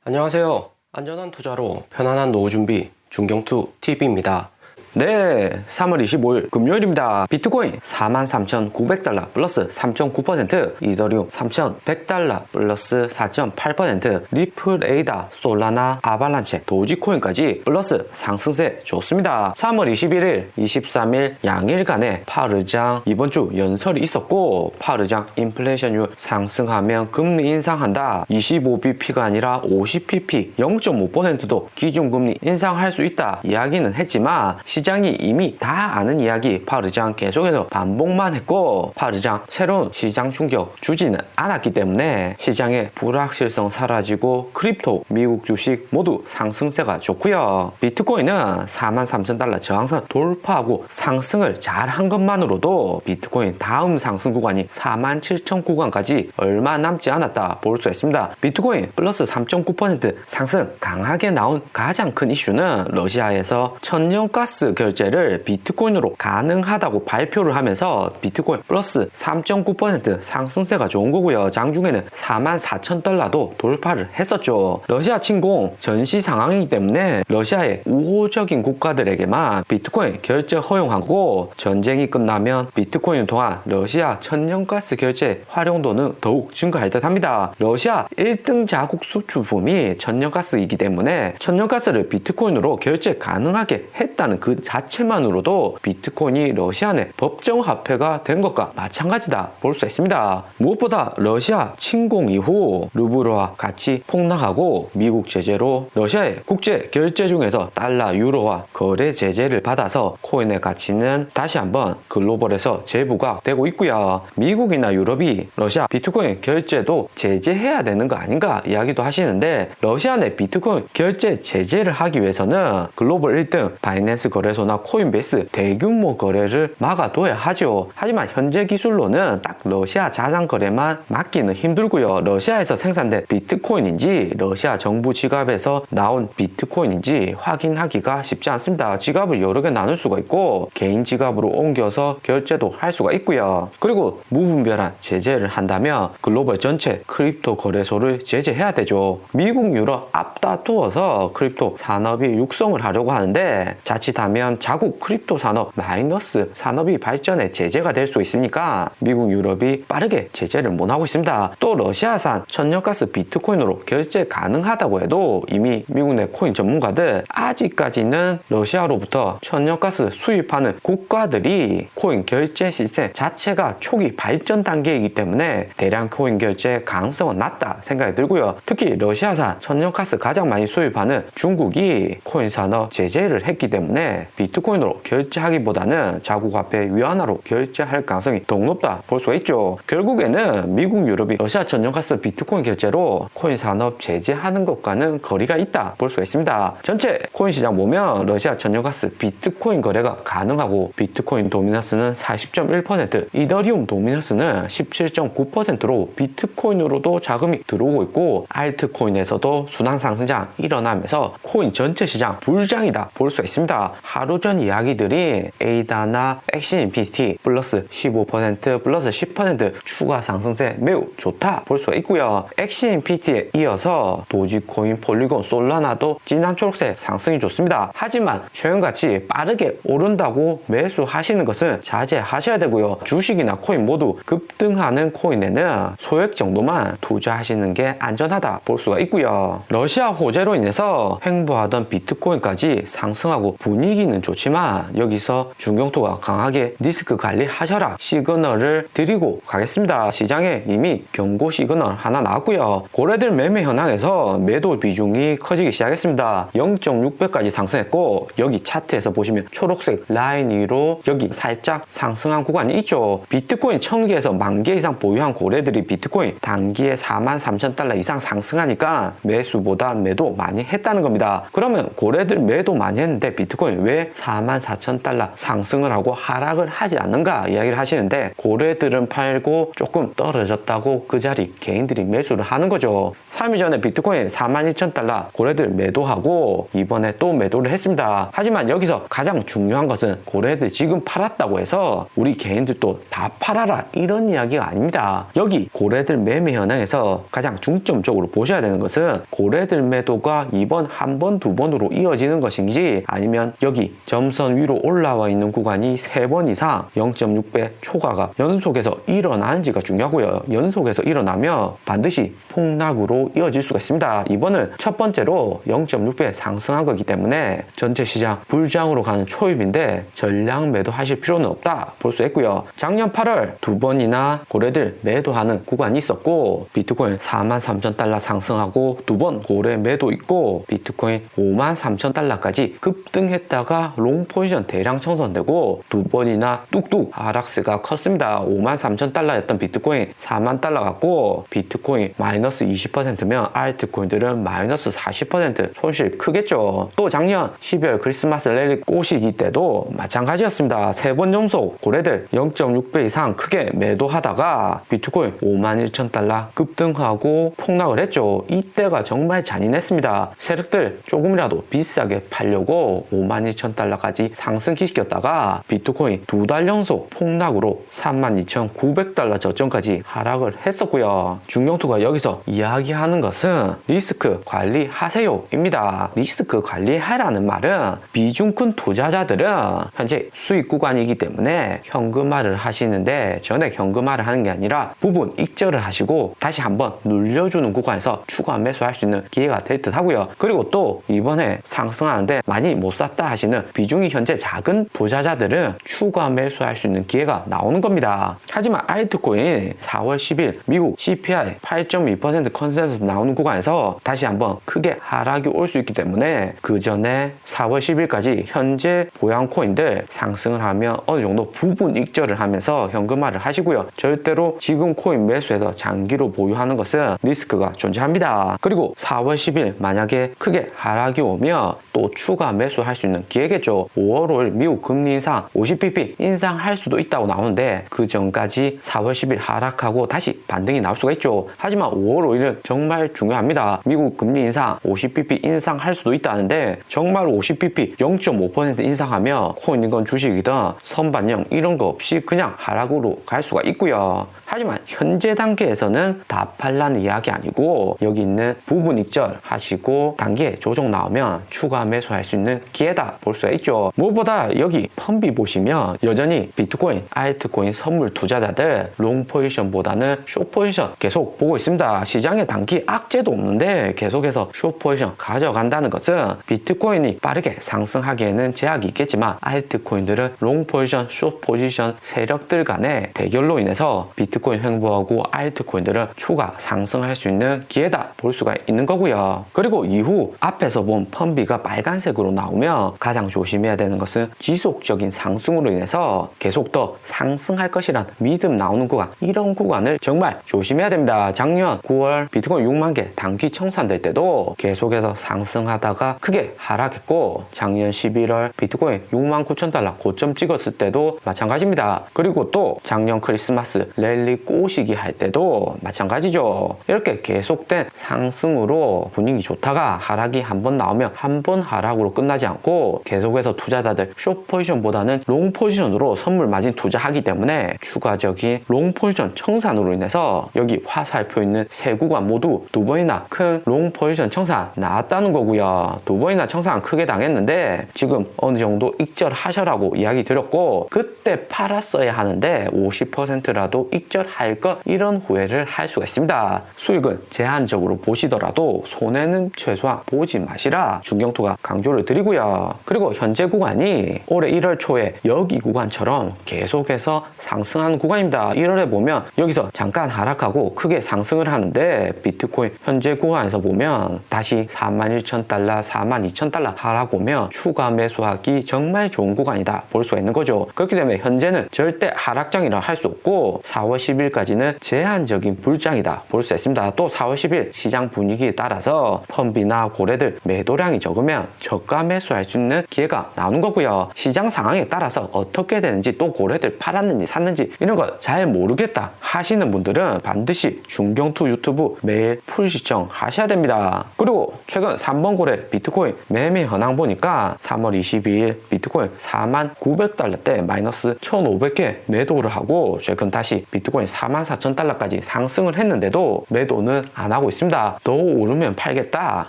안녕하세요. 안전한 투자로 편안한 노후 준비 중경투 TV입니다. 네, 3월 25일 금요일입니다. 비트코인 43,900달러 플러스 3.9%, 이더리움 3,100달러 플러스 4.8%, 리플, 에이다, 솔라나, 아발란체, 도지코인까지 플러스 상승세 좋습니다. 3월 21일, 23일 양일간의 파르장 이번 주 연설이 있었고, 파르장 인플레이션율 상승하면 금리 인상한다. 25bp가 아니라 50pp, 0.5%도 기준금리 인상할 수 있다 이야기는 했지만, 시장이 이미 다 아는 이야기 파르장 계속해서 반복만 했고, 파르장 새로운 시장 충격 주지는 않았기 때문에 시장의 불확실성 사라지고 크립토, 미국 주식 모두 상승세가 좋고요. 비트코인은 43,000달러 저항선 돌파하고 상승을 잘한 것만으로도 비트코인 다음 상승 구간이 47,000 구간까지 얼마 남지 않았다 볼 수 있습니다. 비트코인 플러스 3.9% 상승 강하게 나온 가장 큰 이슈는 러시아에서 천연가스 결제를 비트코인으로 가능하다고 발표를 하면서 비트코인 플러스 3.9% 상승세가 좋은 거고요. 장중에는 44,000달러도 돌파를 했었죠. 러시아 침공 전시 상황이기 때문에 러시아의 우호적인 국가들에게만 비트코인 결제 허용하고, 전쟁이 끝나면 비트코인을 통한 러시아 천연가스 결제 활용도는 더욱 증가할 듯 합니다. 러시아 1등 자국 수출품이 천연가스이기 때문에 천연가스를 비트코인으로 결제 가능하게 했다는 그 자체만으로도 비트코인이 러시아 내 법정 화폐가 된 것과 마찬가지다 볼 수 있습니다. 무엇보다 러시아 침공 이후 루블화 가치 폭락하고 미국 제재로 러시아의 국제 결제 중에서 달러, 유로화 거래 제재를 받아서 코인의 가치는 다시 한번 글로벌에서 재부각 되고 있고요. 미국이나 유럽이 러시아 비트코인 결제도 제재해야 되는 거 아닌가 이야기도 하시는데, 러시아 내 비트코인 결제 제재를 하기 위해서는 글로벌 1등 바이낸스 거래소나 코인베이스 대규모 거래를 막아둬야 하죠. 하지만 현재 기술로는 딱 러시아 자산 거래만 막기는 힘들고요. 러시아에서 생산된 비트코인인지 러시아 정부 지갑에서 나온 비트코인인지 확인하기가 쉽지 않습니다. 지갑을 여러 개 나눌 수가 있고 개인 지갑으로 옮겨서 결제도 할 수가 있고요. 그리고 무분별한 제재를 한다면 글로벌 전체 크립토 거래소를 제재해야 되죠. 미국, 유럽 앞다투어서 크립토 산업이 육성을 하려고 하는데, 자칫하면 자국 크립토 산업 마이너스 산업이 발전에 제재가 될 수 있으니까 미국, 유럽이 빠르게 제재를 못하고 있습니다. 또 러시아산 천연가스 비트코인으로 결제 가능하다고 해도 이미 미국 내 코인 전문가들 아직까지는 러시아로부터 천연가스 수입하는 국가들이 코인 결제 시스템 자체가 초기 발전 단계이기 때문에 대량 코인 결제 가능성은 낮다 생각이 들고요. 특히 러시아산 천연가스 가장 많이 수입하는 중국이 코인 산업 제재를 했기 때문에 비트코인으로 결제하기보다는 자국 화폐 위안화로 결제할 가능성이 더욱 높다 볼 수가 있죠. 결국에는 미국, 유럽이 러시아 천연가스 비트코인 결제로 코인 산업 제재하는 것과는 거리가 있다 볼 수가 있습니다. 전체 코인 시장 보면 러시아 천연가스 비트코인 거래가 가능하고, 비트코인 도미넌스는 40.1%, 이더리움 도미넌스는 17.9%로 비트코인으로도 자금이 들어오고 있고, 알트코인에서도 순환 상승장 일어나면서 코인 전체 시장 불장이다 볼 수가 있습니다. 하루 전 이야기들이 에이다나 XNPT 플러스 15% 플러스 10% 추가 상승세 매우 좋다 볼 수가 있고요. XNPT에 이어서 도지코인, 폴리곤, 솔라나도 진한 초록색 상승이 좋습니다. 하지만 최근같이 빠르게 오른다고 매수하시는 것은 자제하셔야 되고요. 주식이나 코인 모두 급등하는 코인에는 소액 정도만 투자하시는 게 안전하다 볼 수가 있고요. 러시아 호재로 인해서 횡보하던 비트코인까지 상승하고 분위기는 좋지만, 여기서 중경투가 강하게 리스크 관리하셔라 시그널을 드리고 가겠습니다. 시장에 이미 경고 시그널 하나 나왔고요. 고래들 매매 현황에서 매도 비중이 커지기 시작했습니다. 0.6배까지 상승했고, 여기 차트에서 보시면 초록색 라인 위로 여기 살짝 상승한 구간이 있죠. 비트코인 1000개에서 10,000개 이상 보유한 고래들이 비트코인 단기에 43,000달러 이상 상승하니까 매수보다 매도 많이 했다는 겁니다. 그러면 고래들 매도 많이 했는데 비트코인 왜 왜 44,000달러 상승을 하고 하락을 하지 않는가 이야기를 하시는데, 고래들은 팔고 조금 떨어졌다고 그 자리 개인들이 매수를 하는 거죠. 3일 전에 비트코인 42,000달러 고래들 매도하고 이번에 또 매도를 했습니다. 하지만 여기서 가장 중요한 것은 고래들 지금 팔았다고 해서 우리 개인들도 다 팔아라 이런 이야기가 아닙니다. 여기 고래들 매매 현황에서 가장 중점적으로 보셔야 되는 것은 고래들 매도가 이번 한 번, 두 번으로 이어지는 것인지, 아니면 여기 점선 위로 올라와 있는 구간이 3번 이상 0.6배 초과가 연속해서 일어나는지가 중요하고요. 연속해서 일어나면 반드시 폭락으로 이어질 수가 있습니다. 이번은 첫 번째로 0.6배 상승한 거기 때문에 전체 시장 불장으로 가는 초입인데 전량 매도하실 필요는 없다 볼 수 있고요. 작년 8월 두 번이나 고래들 매도하는 구간이 있었고, 비트코인 43,000달러 상승하고 두 번 고래 매도 있고, 비트코인 53,000달러까지 급등했다가 롱 포지션 대량 청산되고 두 번이나 뚝뚝 하락세가 컸습니다. 53,000달러였던 비트코인 40,000달러 같고, 비트코인 마이너스 20%면 알트코인들은 마이너스 40% 손실 크겠죠. 또 작년 12월 크리스마스 랠리 꼬시기 때도 마찬가지였습니다. 3번 연속 고래들 0.6배 이상 크게 매도하다가 비트코인 51,000달러 급등하고 폭락을 했죠. 이때가 정말 잔인했습니다. 세력들 조금이라도 비싸게 팔려고 52,000달러까지 상승시켰다가 비트코인 2달 연속 폭락으로 32,900달러 저점까지 하락을 했었고요. 중경투가 여기서 이야기하는 것은 리스크 관리하세요 입니다. 리스크 관리하라는 말은 비중 큰 투자자들은 현재 수익 구간이기 때문에 현금화를 하시는데, 전액 현금화를 하는 게 아니라 부분 익절을 하시고 다시 한번 눌려주는 구간에서 추가 매수할 수 있는 기회가 될 듯 하고요. 그리고 또 이번에 상승하는데 많이 못 샀다 하시는 비중이 현재 작은 투자자들은 추가 매수할 수 있는 기회가 나오는 겁니다. 하지만 알트코인 4월 10일 미국 CPI 8.2% 컨센서스 나오는 구간에서 다시 한번 크게 하락이 올 수 있기 때문에 그 전에 4월 10일까지 현재 보양 코인들 상승을 하면 어느 정도 부분 익절을 하면서 현금화를 하시고요. 절대로 지금 코인 매수해서 장기로 보유하는 것은 리스크가 존재합니다. 그리고 4월 10일 만약에 크게 하락이 오면 또 추가 매수할 수 있는 기회겠죠. 5월 5일 미국 금리 인상 50bp 인상할 수도 있다고 나오는데, 그 전까지 4월 10일 하락하고 다시 반등이 나올 수가 있죠. 하지만 5월 5일은 정말 중요합니다. 미국 금리 인상 50bp 인상할 수도 있다는데, 정말 50bp 0.5% 인상하면 코인이건 주식이든 선반영 이런 거 없이 그냥 하락으로 갈 수가 있고요. 하지만 현재 단계에서는 다 팔라는 이야기 아니고, 여기 있는 부분 익절 하시고 단기에 조정 나오면 추가 매수할 수 있는 기회다 볼 수가 있죠. 무엇보다 여기 펀비 보시면 여전히 비트코인, 알트코인 선물 투자자들 롱 포지션보다는 숏 포지션 계속 보고 있습니다. 시장에 단기 악재도 없는데 계속해서 숏 포지션 가져간다는 것은 비트코인이 빠르게 상승하기에는 제약이 있겠지만, 알트코인들은 롱 포지션, 숏 포지션 세력들 간의 대결로 인해서 비트코인 횡보하고 알트코인들은 추가 상승할 수 있는 기회다 볼 수가 있는 거고요. 그리고 이후 앞에서 본 펀비가 빨간색으로 나오면 가장 조심해야 되는 것은 지속적인 상승으로 인해서 계속 더 상승할 것이란 믿음 나오는 구간, 이런 구간을 정말 조심해야 됩니다. 작년 9월 비트코인 6만 개 단기 청산될 때도 계속해서 상승하다가 크게 하락했고, 작년 11월 비트코인 69,000달러 고점 찍었을 때도 마찬가지입니다. 그리고 또 작년 크리스마스 랠리 꼬시기 할 때도 마찬가지죠. 이렇게 계속된 상승으로 분위기 좋다가 하락이 한 번 나오면 한 번 하락으로 끝나지 않고 계속해서 투자자들 숏 포지션보다는 롱 포지션으로 선물 마진 투자하기 때문에 추가적인 롱 포지션 청산으로 인해서 여기 화살표 있는 세 구간 모두 두 번이나 큰 롱 포지션 청산 나왔다는 거고요. 두 번이나 청산 크게 당했는데 지금 어느 정도 익절하셔라고 이야기 드렸고, 그때 팔았어야 하는데 50%라도 익절할 것, 이런 후회를 할 수가 있습니다. 수익은 제한적으로 보시더라도 손해는 최소한 보지 마시라 중경투가 강조를 드리고요. 그리고 현재 구간이 올해 1월 초에 여기 구간처럼 계속해서 상승하는 구간입니다. 1월에 보면 여기서 잠깐 하락하고 크게 상승을 하는데, 비트코인 현재 구간에서 보면 다시 41,000달러, 42,000달러 하락 오면 추가 매수하기 정말 좋은 구간이다 볼 수가 있는 거죠. 그렇기 때문에 현재는 절대 하락장이라 할 수 없고, 4월 10일까지는 제한적인 불장이다 볼 수 있습니다. 또 4월 10일 시장 분위기에 따라서 펀비나 고래들 매도량이 적으면 저가 매수할 수 있는 기회가 나오는 거고요. 시장 상황에 따라서 어떻게 되는지 또 고래들 팔았는지 샀는지 이런 거 잘 모르겠다 하시는 분들은 반드시 중경투 유튜브 매일 풀 시청하셔야 됩니다. 그리고 최근 3번 고래 비트코인 매매 현황 보니까 3월 22일 비트코인 49,900달러대 마이너스 1,500개 매도를 하고 최근 다시 비트코인 44,000달러까지 상승을 했는데도 매도는 안 하고 있습니다. 더 오르면 팔겠다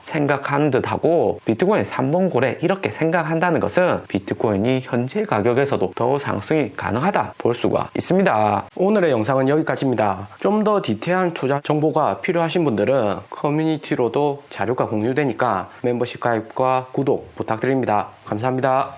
생각하는 듯 하고 비트코인 3번 고래 이렇게 생각한다는 것은 비트코인이 현재 가격에서도 더 상승이 가능하다 볼 수가 있습니다. 오늘의 영상은 여기까지입니다. 좀 더 디테일한 투자 정보가 필요하신 분들은 커뮤니티로도 자료가 공유되니까 멤버십 가입과 구독 부탁드립니다. 감사합니다.